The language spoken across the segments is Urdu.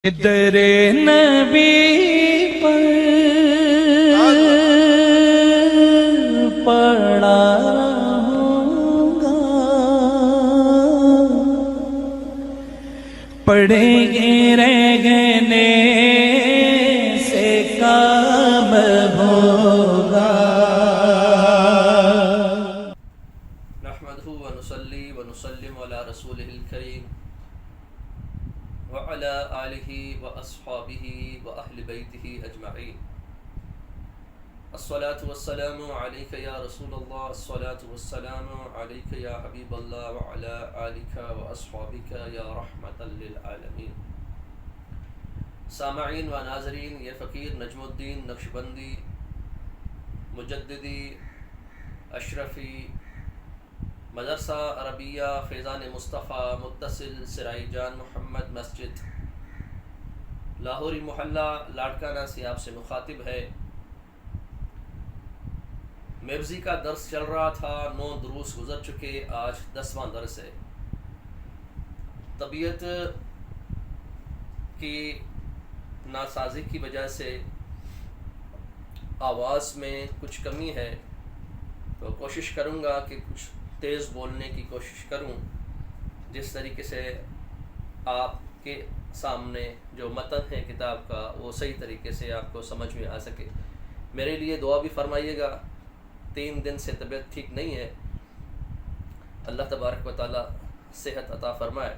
در نبی پر پڑا رہوں گا، پڑھیں گے رہنے سے کام ہوگا۔ نحمدہ ونصلی ونسلم علی رسولہ الکریم وعلی آلہ واصحابہ واہل بیتہ اجمعین۔ الصلاة والسلام علیک یا رسول اللہ، الصلاة والسلام علیک یا حبیب اللہ، وعلی آلک واصحابک یا رحمۃ للعالمین۔ سامعین و ناظرین، یہ فقیر نجم الدین نقشبندی مجددی اشرفی مدرسہ عربیہ فیضان مصطفیٰ متصل سرائی جان محمد مسجد لاہوری محلہ لاڑکانہ سے آپ سے مخاطب ہے۔ میبزی کا درس چل رہا تھا، 9 دروس گزر چکے، آج 10واں درس ہے۔ طبیعت کی ناسازی کی وجہ سے آواز میں کچھ کمی ہے، تو کوشش کروں گا کہ کچھ تیز بولنے کی کوشش کروں، جس طریقے سے آپ کے سامنے جو متن ہے کتاب کا وہ صحیح طریقے سے آپ کو سمجھ میں آ سکے۔ میرے لیے دعا بھی فرمائیے گا، 3 دن سے طبیعت ٹھیک نہیں ہے، اللہ تبارک و تعالی صحت عطا فرمائے۔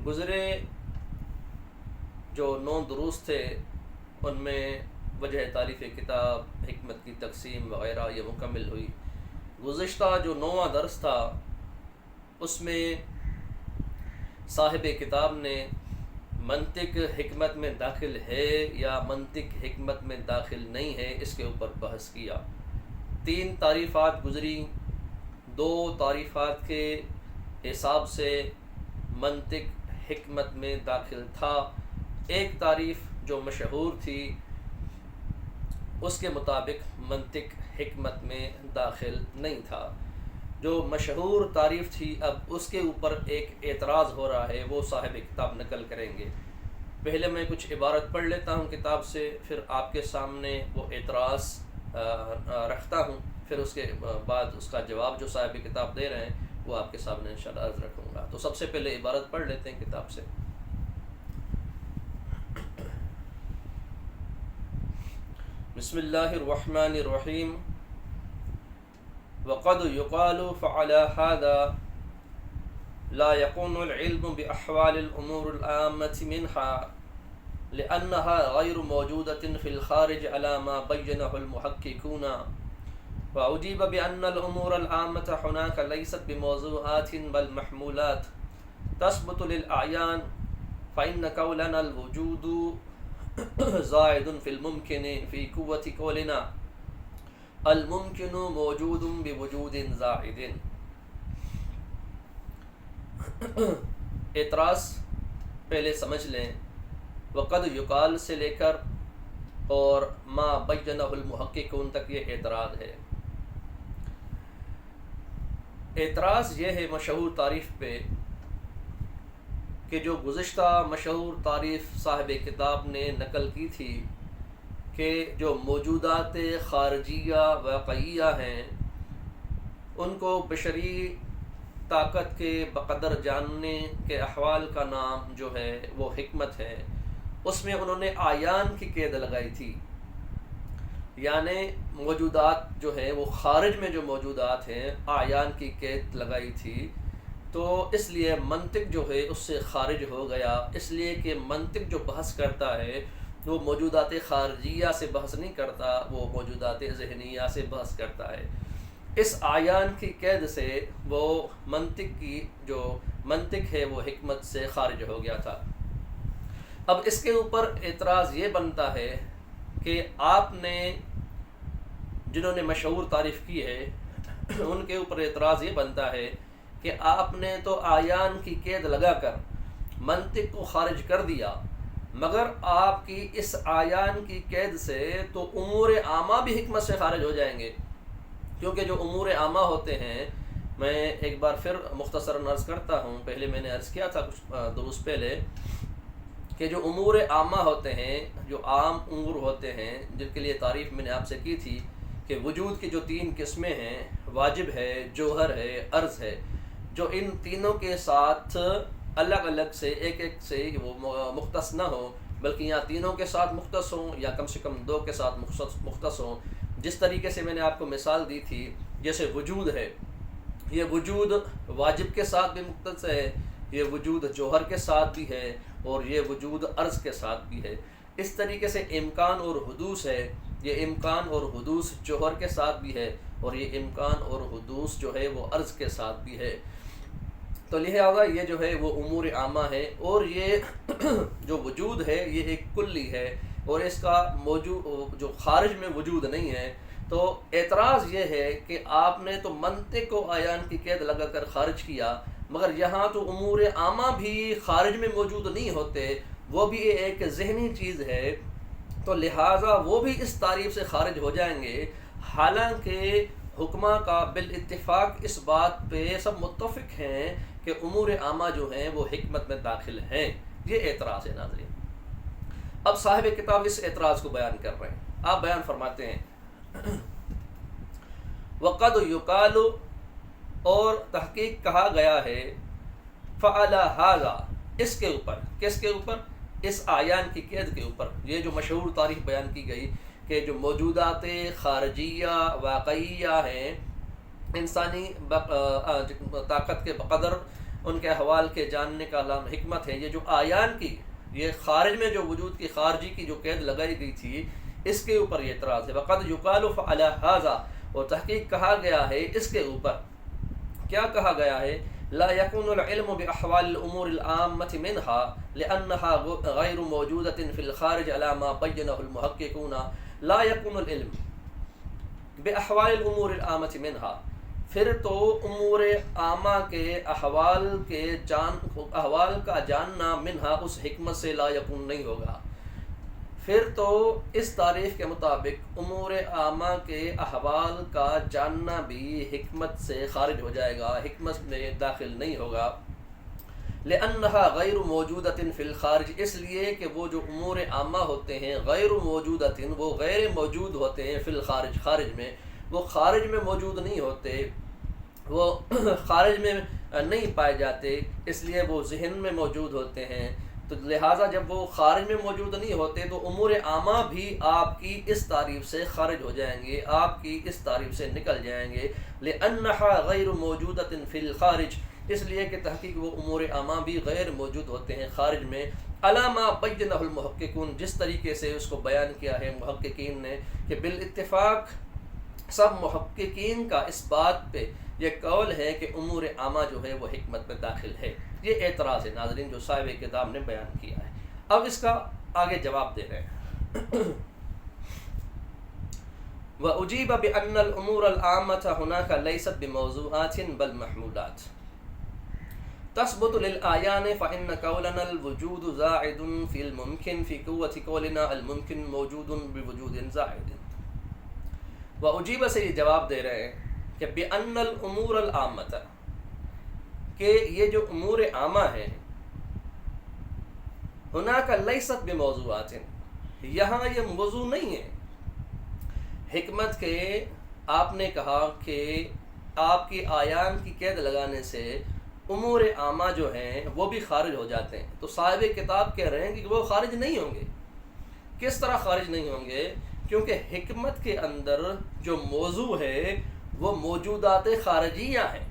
گزرے جو 9 دروس تھے ان میں وجہ تعریف کتاب، حکمت کی تقسیم وغیرہ یہ مکمل ہوئی۔ گزشتہ جو 9واں درس تھا اس میں صاحب کتاب نے منطق حکمت میں داخل ہے یا منطق حکمت میں داخل نہیں ہے، اس کے اوپر بحث کیا۔ 3 تعریفات گزری، 2 تعریفات کے حساب سے منطق حکمت میں داخل تھا، ایک تعریف جو مشہور تھی اس کے مطابق منطق حکمت میں داخل نہیں تھا۔ جو مشہور تعریف تھی اب اس کے اوپر ایک اعتراض ہو رہا ہے، وہ صاحب کتاب نقل کریں گے۔ پہلے میں کچھ عبارت پڑھ لیتا ہوں کتاب سے، پھر آپ کے سامنے وہ اعتراض رکھتا ہوں، پھر اس کے بعد اس کا جواب جو صاحب کتاب دے رہے ہیں وہ آپ کے سامنے انشاءاللہ عرض رکھوں گا۔ تو سب سے پہلے عبارت پڑھ لیتے ہیں کتاب سے۔ بسم اللہ الرحمن الرحیم۔ وقد يقال فعلى هذا لا يكون العلم بأحوال الأمور العامة منها لأنها غير موجودة في الخارج على ما بينه المحققون، وأجيب بأن الأمور العامة هناك ليست بموضوعات بل محمولات تثبت للأعيان، فإن قولنا الوجود زائد في الممكن في قوة قولنا الممکن موجود بوجود زائد۔ اعتراض پہلے سمجھ لیں، وقد یقال سے لے کر اور ما بینہ المحققون تک یہ اعتراض ہے۔ اعتراض یہ ہے مشہور تعریف پہ کہ جو گزشتہ مشہور تعریف صاحب کتاب نے نقل کی تھی کہ جو موجودات خارجیہ واقعیہ ہیں ان کو بشری طاقت کے بقدر جاننے کے احوال کا نام جو ہے وہ حکمت ہے، اس میں انہوں نے آیان کی قید لگائی تھی، یعنی موجودات جو ہیں وہ خارج میں جو موجودات ہیں آیان کی قید لگائی تھی، تو اس لیے منطق جو ہے اس سے خارج ہو گیا، اس لیے کہ منطق جو بحث کرتا ہے وہ موجودات خارجیہ سے بحث نہیں کرتا، وہ موجودات ذہنیہ سے بحث کرتا ہے۔ اس آیان کی قید سے وہ منطق کی جو منطق ہے وہ حکمت سے خارج ہو گیا تھا۔ اب اس کے اوپر اعتراض یہ بنتا ہے کہ آپ نے جنہوں نے مشہور تعریف کی ہے ان کے اوپر اعتراض یہ بنتا ہے کہ آپ نے تو آیان کی قید لگا کر منطق کو خارج کر دیا، مگر آپ کی اس آیان کی قید سے تو امور عامہ بھی حکمت سے خارج ہو جائیں گے، کیونکہ جو امور عامہ ہوتے ہیں میں ایک بار پھر مختصراً عرض کرتا ہوں، پہلے میں نے عرض کیا تھا کچھ دروس پہلے کہ جو امور عامہ ہوتے ہیں، جو عام امور ہوتے ہیں جن کے لیے تعریف میں نے آپ سے کی تھی کہ وجود کی جو 3 قسمیں ہیں، واجب ہے، جوہر ہے، عرض ہے، جو ان تینوں کے ساتھ الگ الگ سے ایک سے وہ مختص نہ ہو، بلکہ یا تینوں کے ساتھ مختص ہوں یا کم سے کم 2 کے ساتھ مختص ہوں۔ جس طریقے سے میں نے آپ کو مثال دی تھی، جیسے وجود ہے، یہ وجود واجب کے ساتھ بھی مختص ہے، یہ وجود جوہر کے ساتھ بھی ہے، اور یہ وجود عرض کے ساتھ بھی ہے۔ اس طریقے سے امکان اور حدوث ہے، یہ امکان اور حدوث جوہر کے ساتھ بھی ہے، اور یہ امکان اور حدوث جو ہے وہ عرض کے ساتھ بھی ہے۔ تو لہذا یہ جو ہے وہ امور عامہ ہے، اور یہ جو وجود ہے یہ ایک کلی ہے، اور اس کا موجود جو خارج میں وجود نہیں ہے۔ تو اعتراض یہ ہے کہ آپ نے تو منطق و عیان کی قید لگا کر خارج کیا، مگر یہاں تو امور عامہ بھی خارج میں موجود نہیں ہوتے، وہ بھی ایک ذہنی چیز ہے، تو لہٰذا وہ بھی اس تعریف سے خارج ہو جائیں گے، حالانکہ حکماء کا بالاتفاق اس بات پہ سب متفق ہیں کہ امور عامہ جو ہیں وہ حکمت میں داخل ہیں۔ یہ اعتراض ہے ناظرین۔ اب صاحب کتاب اس اعتراض کو بیان کر رہے ہیں، آپ بیان فرماتے ہیں وقد یقال، اور تحقیق کہا گیا ہے، فعلی ھذا، اس کے اوپر، کس کے اوپر؟ اس اعیان کی قید کے اوپر۔ یہ جو مشہور تاریخ بیان کی گئی کہ جو موجودات خارجیہ واقعیہ ہیں، انسانی طاقت کے بقدر ان کے احوال کے جاننے کا علام حکمت ہے، یہ جو اعیان کی، یہ خارج میں جو وجود کی خارجی کی جو قید لگائی گئی تھی، اس کے اوپر یہ اعتراض ہے۔ وقد یقال فعلی ھذا، اور تحقیق کہا گیا ہے اس کے اوپر، کیا کہا گیا ہے؟ لا يكون العلم بأحوال الأمور العامة منها لأنها غير موجودة في الخارج على ما بينه المحققون. لا يكون العلم بأحوال الأمور العامة منها، پھر تو امور عامہ کے احوال کا جاننا منہا، اس حکمت سے لا یکون نہیں ہوگا۔ پھر تو اس تعریف کے مطابق امور عامہ کے احوال کا جاننا بھی حکمت سے خارج ہو جائے گا، حکمت میں داخل نہیں ہوگا۔ لأنها غیر موجودۃ فی الخارج، اس لیے کہ وہ جو امور عامہ ہوتے ہیں غیر موجودۃ، وہ غیر موجود ہوتے ہیں، فی الخارج، خارج میں، وہ خارج میں موجود نہیں ہوتے، وہ خارج میں نہیں پائے جاتے، اس لیے وہ ذہن میں موجود ہوتے ہیں۔ تو لہٰذا جب وہ خارج میں موجود نہیں ہوتے تو امور عامہ بھی آپ کی اس تعریف سے خارج ہو جائیں گے، آپ کی اس تعریف سے نکل جائیں گے۔ لأنها غیر موجودۃ فی الخارج، اس لیے کہ تحقیق وہ امور عامہ بھی غیر موجود ہوتے ہیں خارج میں، علی ما بینہ المحققون، جس طریقے سے اس کو بیان کیا ہے محققین نے، کہ بالاتفاق سب محققین کا اس بات پہ یہ قول ہے کہ امور عامہ جو ہے وہ حکمت میں داخل ہے۔ یہ اعتراض ہے ناظرین جو صاحب کتاب نے بیان کیا ہے۔ اب اس کا آگے جواب دے رہے ہیں۔ وَأُجِيبَ بِأَنَّ الْأُمُورَ الْعَامَّةَ هُنَاكَ لَيْسَتْ بِمَوْضُوعَاتٍ بَلْ مَحْمُولَاتٍ تثبت للآيان فإن قولنا الوجود زائد في الممكن في قوة قولنا الممكن موجود بوجود زائد۔ وأجیب سے یہ جواب دے رہے ہیں کہ بأن الأمور العامة، کہ یہ جو امور عامہ ہیں، هناك ليست بموضوعات، یہاں یہ موضوع نہیں ہے۔ حکمت کے آپ نے کہا کہ آپ کی آیان کی قید لگانے سے امور عامہ جو ہیں وہ بھی خارج ہو جاتے ہیں، تو صاحب کتاب کہہ رہے ہیں کہ وہ خارج نہیں ہوں گے۔ کس طرح خارج نہیں ہوں گے؟ کیونکہ حکمت کے اندر جو موضوع ہے وہ موجودات خارجیہ ہیں،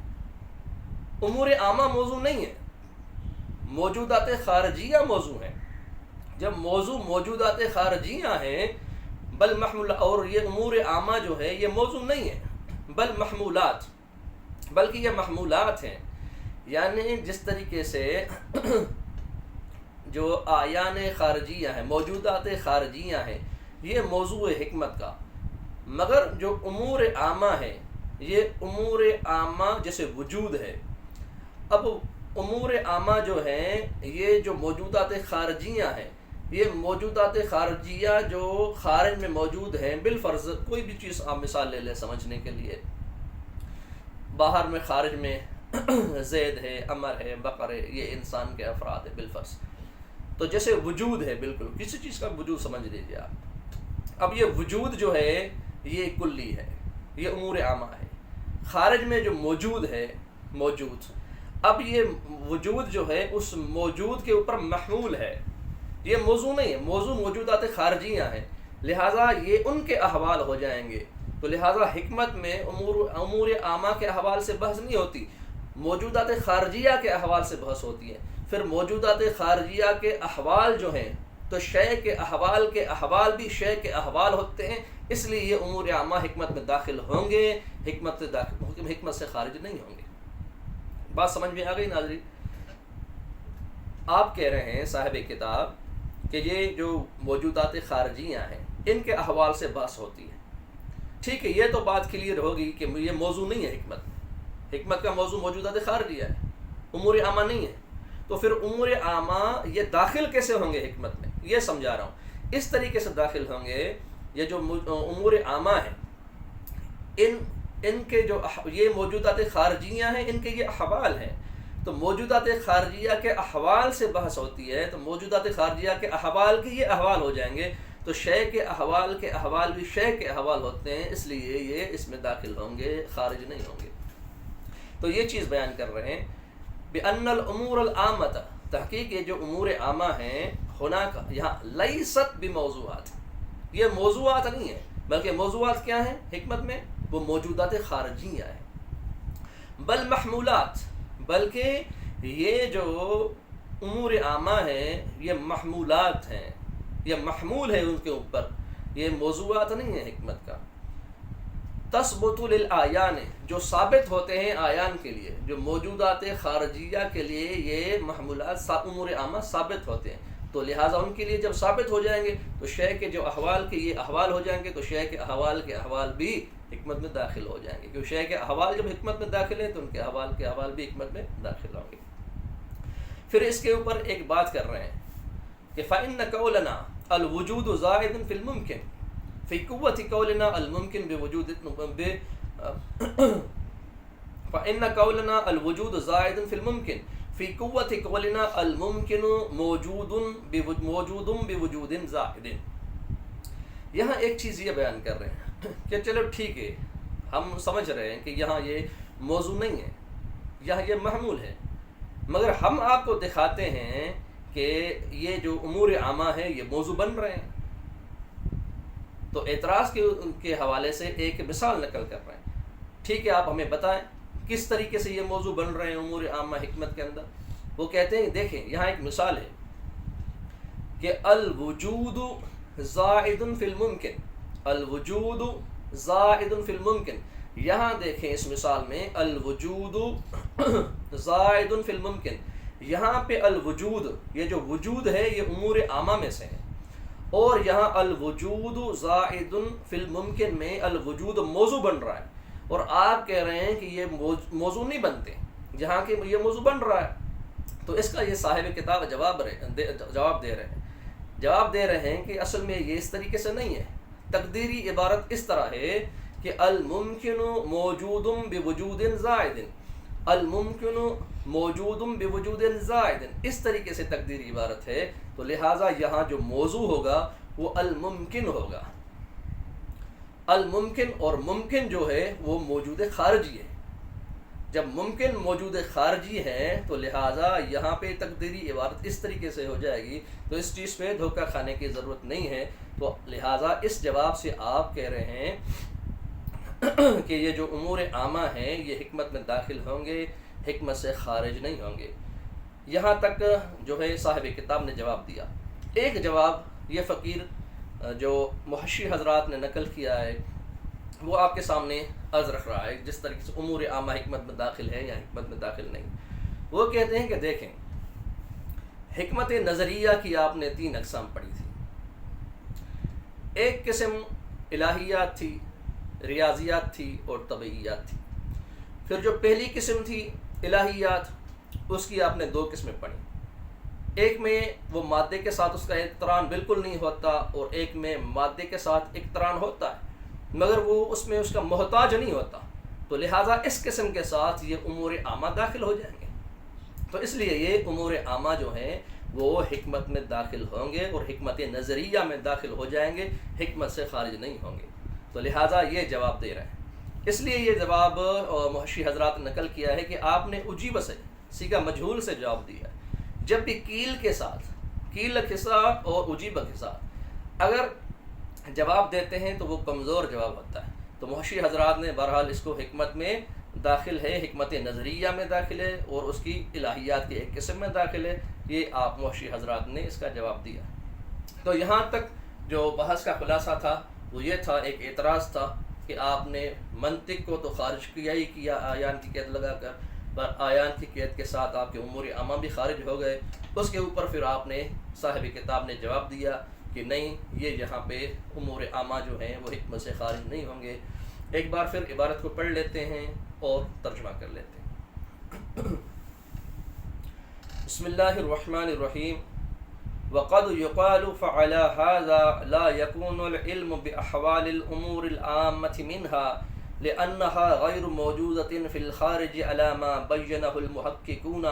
امور عامہ موضوع نہیں ہے، موجودات خارجیہ موضوع ہیں۔ جب موضوع موجودات خارجیہ ہیں، بل محمول، اور یہ امور عامہ جو ہے یہ موضوع نہیں ہے، بل محمولات، بلکہ یہ محمولات ہیں۔ یعنی جس طریقے سے جو آیان خارجیہ ہیں، موجودات خارجیہ ہیں، یہ موضوع حکمت کا، مگر جو امور عامہ ہیں، یہ امور عامہ جیسے وجود ہے۔ اب امور عامہ جو ہیں، یہ جو موجودات خارجیہ ہیں، یہ موجودات خارجیہ جو خارج میں موجود ہیں، بالفرض کوئی بھی چیز آپ مثال لے لیں سمجھنے کے لیے، باہر میں خارج میں زید ہے، عمر ہے، بکر ہے، یہ انسان کے افراد ہے بالفرض. تو جیسے وجود ہے، بالکل کسی چیز کا وجود سمجھ لیجیے آپ. اب یہ وجود جو ہے یہ کلی ہے، یہ امور عامہ ہے. خارج میں جو موجود ہے، موجود، اب یہ وجود جو ہے اس موجود کے اوپر محمول ہے. یہ موضوع نہیں ہے، موضوع موجودات خارجیہ ہیں، لہٰذا یہ ان کے احوال ہو جائیں گے. تو لہٰذا حکمت میں امور عامہ کے احوال سے بحث نہیں ہوتی، موجودات خارجیہ کے احوال سے بحث ہوتی ہے. پھر موجودات خارجیہ کے احوال جو ہیں تو شے کے احوال بھی شے کے احوال ہوتے ہیں، اس لیے یہ امور عامہ حکمت میں داخل ہوں گے، حکمت سے خارج نہیں ہوں گے. بات سمجھ میں آ گئی ناظرین؟ آپ کہہ رہے ہیں صاحب کتاب کہ یہ جو موجودات خارجیہ ہیں ان کے احوال سے بحث ہوتی ہے. ٹھیک ہے، یہ تو بات کلیئر ہوگی کہ یہ موضوع نہیں ہے حکمت کا موضوع موجودات خارجیہ ہے، امور عامہ نہیں ہے. تو پھر امور عامہ یہ داخل کیسے ہوں گے حکمت میں؟ یہ سمجھا رہا ہوں. اس طریقے سے داخل ہوں گے، یہ جو امور عامہ ہیں ان کے جو یہ موجودات خارجیہ ہیں، ان کے یہ احوال ہیں. تو موجودات خارجیہ کے احوال سے بحث ہوتی ہے، تو موجودات خارجیہ کے احوال کے یہ احوال ہو جائیں گے. تو شے کے احوال بھی شے کے احوال ہوتے ہیں، اس لیے یہ اس میں داخل ہوں گے، خارج نہیں ہوں گے. تو یہ چیز بیان کر رہے ہیں بِأَنَّ الْأُمُورَ الْعَامَّةَ، تحقیق یہ جو امور عامہ ہیں ہناک یہاں لیست بموضوعات، یہ موضوعات نہیں ہے، بلکہ موضوعات کیا ہیں حکمت میں؟ وہ موجودات خارجیہ ہیں. بل محمولات، بلکہ یہ جو امور عامہ ہیں یہ محمولات ہیں، یہ محمول ہے ان کے اوپر، یہ موضوعات نہیں ہے حکمت کا. تثبت للآیان، جو ثابت ہوتے ہیں آیان کے لیے، جو موجودات خارجیہ کے لیے یہ محمولات امور عامہ ثابت ہوتے ہیں. تو لہٰذا ان کے لیے جب ثابت ہو جائیں گے تو شے کے جو احوال کے یہ احوال ہو جائیں گے، تو شے کے احوال بھی حکمت میں داخل ہو جائیں گے. کیونکہ شے کے احوال جب حکمت میں داخل ہیں تو ان کے احوال بھی حکمت میں داخل ہوں گے. پھر اس کے اوپر ایک بات کر رہے ہیں کہ فَإِنَّ قَوْلَنَا الْوُجُودُ زَائِدٌ فِي الْمُمْكِنِ فی قوت قولنا الممکن بوجود فإن قولنا الوجود زائد فی الممکن فی قوت قولنا الممکن موجود بوجود زائد. یہاں ایک چیز یہ بیان کر رہے ہیں کہ چلو ٹھیک ہے، ہم سمجھ رہے ہیں کہ یہاں یہ موضوع نہیں ہے، یہاں یہ محمول ہے، مگر ہم آپ کو دکھاتے ہیں کہ یہ جو امور عامہ ہیں یہ موضوع بن رہے ہیں. تو اعتراض کے حوالے سے ایک مثال نقل کر رہے ہیں. ٹھیک ہے، آپ ہمیں بتائیں کس طریقے سے یہ موضوع بن رہے ہیں امور عامہ حکمت کے اندر. وہ کہتے ہیں دیکھیں یہاں ایک مثال ہے کہ الوجود زائد فی الممکن، الوجود زائد فی الممکن. یہاں دیکھیں اس مثال میں الوجود زائد فی الممکن، یہاں پہ الوجود، یہ جو وجود ہے یہ امور عامہ میں سے ہے، اور یہاں الوجود زائد فی الممکن میں الوجود موضوع بن رہا ہے. اور آپ کہہ رہے ہیں کہ یہ موضوع نہیں بنتے جہاں کہ یہ موضوع بن رہا ہے. تو اس کا یہ صاحب کتاب جواب دے رہے ہیں کہ اصل میں یہ اس طریقے سے نہیں ہے. تقدیری عبارت اس طرح ہے کہ الممکن موجود بوجود زائد، الممکن موجود بوجود زائد، اس طریقے سے تقدیری عبارت ہے. تو لہٰذا یہاں جو موضوع ہوگا وہ الممکن ہوگا. الممکن اور ممکن جو ہے وہ موجود خارجی ہے. جب ممکن موجود خارجی ہے تو لہٰذا یہاں پہ تقدیری عبارت اس طریقے سے ہو جائے گی. تو اس چیز پہ دھوکہ کھانے کی ضرورت نہیں ہے. تو لہٰذا اس جواب سے آپ کہہ رہے ہیں کہ یہ جو امور عامہ ہیں یہ حکمت میں داخل ہوں گے، حکمت سے خارج نہیں ہوں گے. یہاں تک جو ہے صاحب کتاب نے جواب دیا. ایک جواب یہ فقیر جو محشی حضرات نے نقل کیا ہے وہ آپ کے سامنے عرض رکھ رہا ہے، جس طریقے سے امور عامہ حکمت میں داخل ہے یا حکمت میں داخل نہیں. وہ کہتے ہیں کہ دیکھیں حکمت نظریہ کی آپ نے 3 اقسام پڑھی تھی. ایک قسم الہیات تھی، ریاضیات تھی اور طبیعیات تھی. پھر جو پہلی قسم تھی الہیات، اس کی آپ نے 2 قسمیں پڑھی. ایک میں وہ مادے کے ساتھ اس کا اقتران بالکل نہیں ہوتا، اور ایک میں مادے کے ساتھ اقتران ہوتا ہے مگر وہ اس میں اس کا محتاج نہیں ہوتا. تو لہٰذا اس قسم کے ساتھ یہ امور عامہ داخل ہو جائیں گے. تو اس لیے یہ امور عامہ جو ہیں وہ حکمت میں داخل ہوں گے اور حکمت نظریہ میں داخل ہو جائیں گے، حکمت سے خارج نہیں ہوں گے. تو لہٰذا یہ جواب دے رہے ہیں. اس لیے یہ جواب محشی حضرات نقل کیا ہے کہ آپ نے اجیب سے سیگا مجہول سے جواب دیا ہے. جب بھی کیل کے ساتھ اور اجیب کے ساتھ اگر جواب دیتے ہیں تو وہ کمزور جواب ہوتا ہے. تو محشی حضرات نے بہرحال اس کو حکمت میں داخل ہے، حکمت نظریہ میں داخل ہے اور اس کی الہیات کے ایک قسم میں داخل ہے. یہ آپ محشی حضرات نے اس کا جواب دیا. تو یہاں تک جو بحث کا خلاصہ تھا وہ یہ تھا، ایک اعتراض تھا کہ آپ نے منطق کو تو خارج کیا ہی کیا آیان کی قید لگا کر، پر آیان کی قید کے ساتھ آپ کے امور عامہ بھی خارج ہو گئے. اس کے اوپر پھر آپ نے صاحب کتاب نے جواب دیا کہ نہیں، یہ یہاں پہ امور عامہ جو ہیں وہ حکمت سے خارج نہیں ہوں گے. ایک بار پھر عبارت کو پڑھ لیتے ہیں اور ترجمہ کر لیتے ہیں. بسم اللہ الرحمن الرحیم. وقد يقال فعلى هذا لا يكون العلم بأحوال الأمور العامة منها لأنها غير موجودة في الخارج على ما بينه المحققون.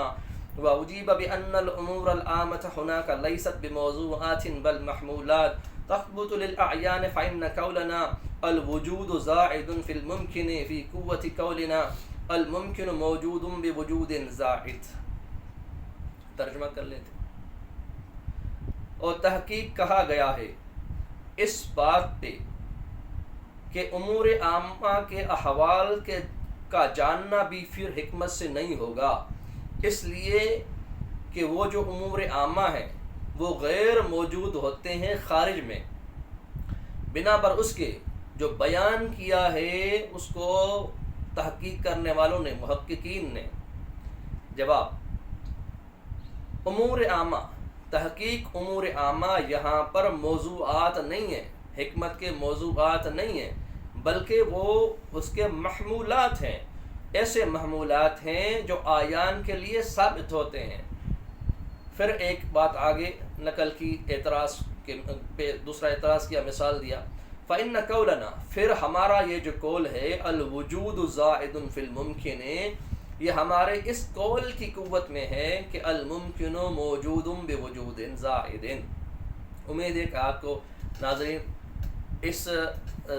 وأجيب بأن الأمور العامة هناك ليست بموضوعات بل محمولات تثبت للأعيان، فإن قولنا الوجود زائد في الممكن في قوة قولنا الممكن موجود بوجود زائد. ترجمہ کر لیتے. اور تحقیق کہا گیا ہے اس بات پہ کہ امور عامہ کے احوال کا جاننا بھی پھر حکمت سے نہیں ہوگا، اس لیے کہ وہ جو امور عامہ ہیں وہ غیر موجود ہوتے ہیں خارج میں، بنا پر اس کے جو بیان کیا ہے اس کو تحقیق کرنے والوں نے، محققین نے. جواب: امور عامہ، تحقیق امور عامہ یہاں پر موضوعات نہیں ہیں، حکمت کے موضوعات نہیں ہیں، بلکہ وہ اس کے محمولات ہیں. ایسے محمولات ہیں جو آیان کے لیے ثابت ہوتے ہیں. پھر ایک بات آگے نقل کی اعتراض کے پہ، دوسرا اعتراض کیا، مثال دیا. فَإِنَّ قَوْلَنَا، پھر ہمارا یہ جو قول ہے الوجود زائد فی الممکن، یہ ہمارے اس قول کی قوت میں ہے کہ الممکن موجود بوجود زائد. امید ہے کہ آپ کو ناظرین اس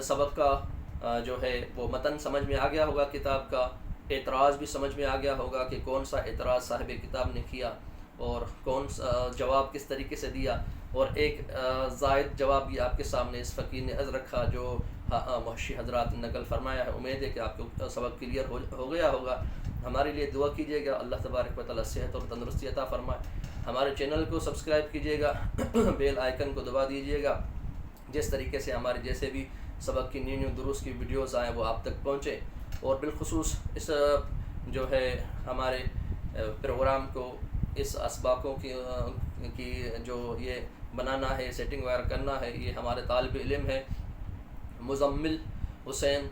سبق کا جو ہے وہ متن سمجھ میں آ گیا ہوگا، کتاب کا اعتراض بھی سمجھ میں آ گیا ہوگا کہ کون سا اعتراض صاحب کتاب نے کیا اور کون سا جواب کس طریقے سے دیا. اور ایک زائد جواب بھی آپ کے سامنے اس فقیر نے عرض رکھا جو محشی حضرات نے نقل فرمایا ہے. امید ہے کہ آپ کو سبق کلیئر ہو گیا ہوگا. ہمارے لیے دعا کیجیے گا، اللہ تبارک و تعالیٰ صحت اور تندرستی عطا فرمائے. ہمارے چینل کو سبسکرائب کیجیے گا، بیل آئیکن کو دبا دیجیے گا، جس طریقے سے ہمارے جیسے بھی سبق کی نیو دروس کی ویڈیوز آئیں وہ آپ تک پہنچے. اور بالخصوص اس جو ہے ہمارے پروگرام کو، اس اسباقوں کی جو یہ بنانا ہے، سیٹنگ وغیرہ کرنا ہے، یہ ہمارے طالب علم ہے مزمل حسین،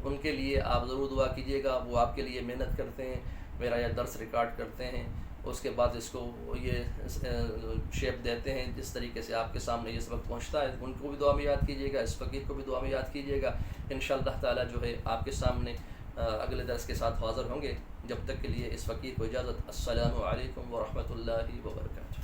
ان کے لیے آپ ضرور دعا کیجیے گا. وہ آپ کے لیے محنت کرتے ہیں، میرا یہ درس ریکارڈ کرتے ہیں، اس کے بعد اس کو یہ شیپ دیتے ہیں جس طریقے سے آپ کے سامنے یہ سبق پہنچتا ہے. ان کو بھی دعا میں یاد کیجیے گا، اس فقیر کو بھی دعا میں یاد کیجیے گا. انشاءاللہ تعالیٰ جو ہے آپ کے سامنے اگلے درس کے ساتھ حاضر ہوں گے. جب تک کے لیے اس فقیر کو اجازت. السلام علیکم ورحمۃ اللہ وبرکاتہ.